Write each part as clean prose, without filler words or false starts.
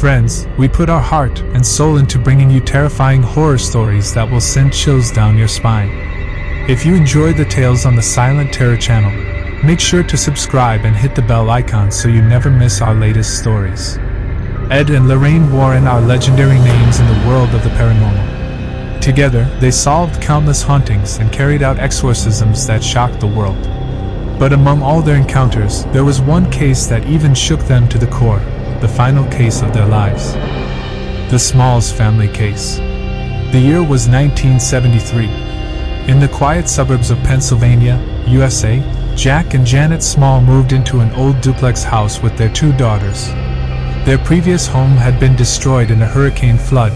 Friends, we put our heart and soul into bringing you terrifying horror stories that will send chills down your spine. If you enjoy the tales on the Silent Terror channel, make sure to subscribe and hit the bell icon so you never miss our latest stories. Ed and Lorraine Warren are legendary names in the world of the paranormal. Together, they solved countless hauntings and carried out exorcisms that shocked the world. But among all their encounters, there was one case that even shook them to the core, the final case of their lives. The Smurls family case. The year was 1973. In the quiet suburbs of Pennsylvania, USA, Jack and Janet Small moved into an old duplex house with their 2 daughters. Their previous home had been destroyed in a hurricane flood,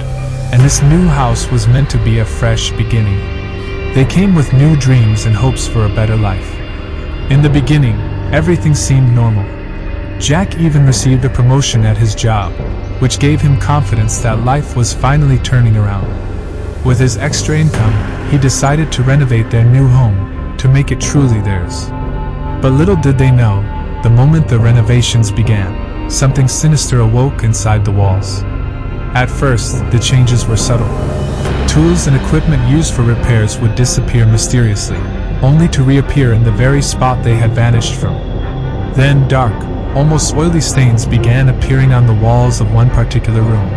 and this new house was meant to be a fresh beginning. They came with new dreams and hopes for a better life. In the beginning, everything seemed normal. Jack even received a promotion at his job, which gave him confidence that life was finally turning around. With his extra income, he decided to renovate their new home, to make it truly theirs. But little did they know, the moment the renovations began, something sinister awoke inside the walls. At first, the changes were subtle. Tools and equipment used for repairs would disappear mysteriously, only to reappear in the very spot they had vanished from. Then dark, almost oily stains began appearing on the walls of one particular room.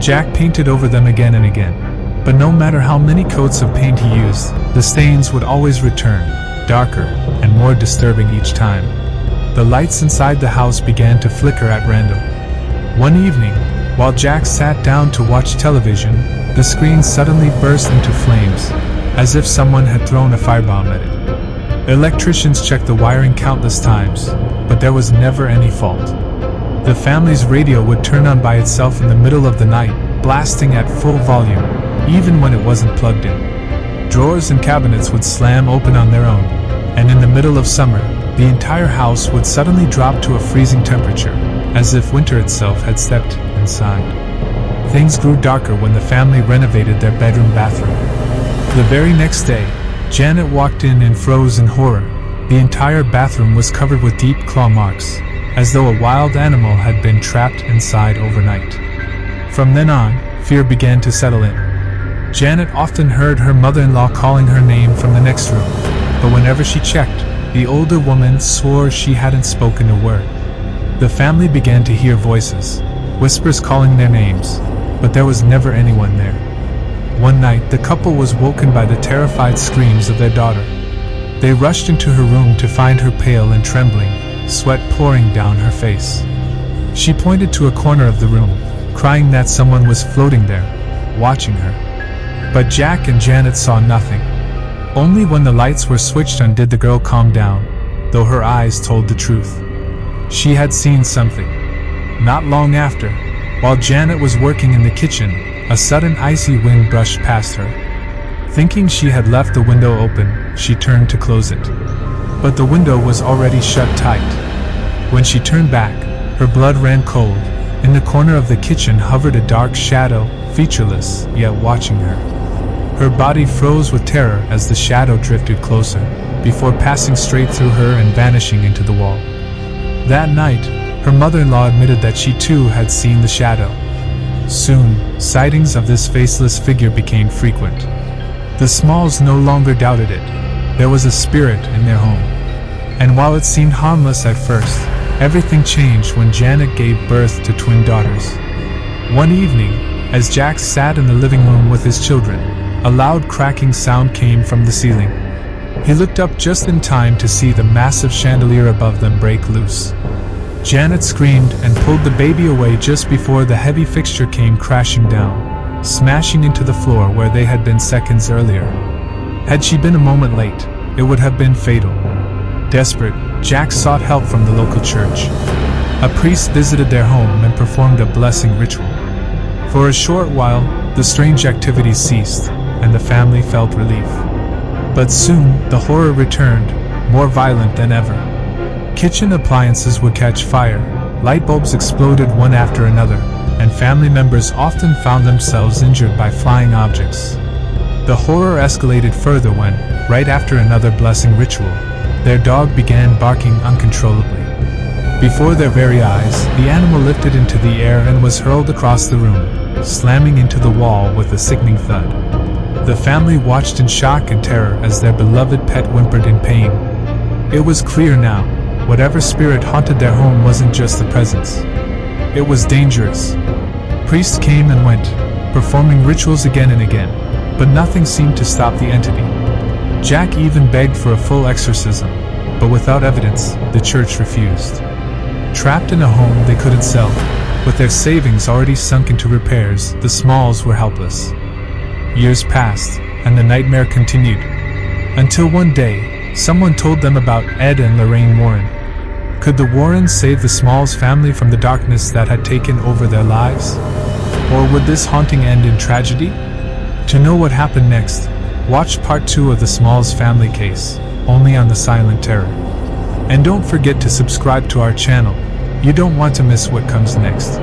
Jack painted over them again and again, but no matter how many coats of paint he used, the stains would always return, darker and more disturbing each time. The lights inside the house began to flicker at random. One evening, while Jack sat down to watch television, the screen suddenly burst into flames, as if someone had thrown a firebomb at it. Electricians checked the wiring countless times, but there was never any fault. The family's radio would turn on by itself in the middle of the night, blasting at full volume, even when it wasn't plugged in. Drawers and cabinets would slam open on their own, and in the middle of summer, the entire house would suddenly drop to a freezing temperature, as if winter itself had stepped inside. Things grew darker when the family renovated their bathroom. The very next day, Janet walked in and froze in horror. The entire bathroom was covered with deep claw marks, as though a wild animal had been trapped inside overnight. From then on, fear began to settle in. Janet often heard her mother-in-law calling her name from the next room, but whenever she checked, the older woman swore she hadn't spoken a word. The family began to hear voices, whispers calling their names, but there was never anyone there. One night, the couple was woken by the terrified screams of their daughter. They rushed into her room to find her pale and trembling, sweat pouring down her face. She pointed to a corner of the room, crying that someone was floating there, watching her. But Jack and Janet saw nothing. Only when the lights were switched on did the girl calm down, though her eyes told the truth. She had seen something. Not long after, while Janet was working in the kitchen, a sudden icy wind brushed past her. Thinking she had left the window open, she turned to close it. But the window was already shut tight. When she turned back, her blood ran cold. In the corner of the kitchen hovered a dark shadow, featureless, yet watching her. Her body froze with terror as the shadow drifted closer, before passing straight through her and vanishing into the wall. That night, her mother-in-law admitted that she too had seen the shadow. Soon, sightings of this faceless figure became frequent. The Smalls no longer doubted it. There was a spirit in their home. And while it seemed harmless at first, everything changed when Janet gave birth to twin daughters. One evening, as Jack sat in the living room with his children, a loud cracking sound came from the ceiling. He looked up just in time to see the massive chandelier above them break loose. Janet screamed and pulled the baby away just before the heavy fixture came crashing down, smashing into the floor where they had been seconds earlier. Had she been a moment late, it would have been fatal. Desperate, Jack sought help from the local church. A priest visited their home and performed a blessing ritual. For a short while, the strange activities ceased, and the family felt relief. But soon, the horror returned, more violent than ever. Kitchen appliances would catch fire, light bulbs exploded one after another, and family members often found themselves injured by flying objects. The horror escalated further when, right after another blessing ritual, their dog began barking uncontrollably. Before their very eyes, the animal lifted into the air and was hurled across the room, slamming into the wall with a sickening thud. The family watched in shock and terror as their beloved pet whimpered in pain. It was clear now, whatever spirit haunted their home wasn't just the presence. It was dangerous. Priests came and went, performing rituals again and again, but nothing seemed to stop the entity. Jack even begged for a full exorcism, but without evidence, the church refused. Trapped in a home they couldn't sell, with their savings already sunk into repairs, the Smurls were helpless. Years passed, and the nightmare continued. Until one day, someone told them about Ed and Lorraine Warren. Could the Warrens save the Smurls family from the darkness that had taken over their lives? Or would this haunting end in tragedy? To know what happened next, watch part 2 of the Smurls family case, only on the Silent Terror. And don't forget to subscribe to our channel. You don't want to miss what comes next.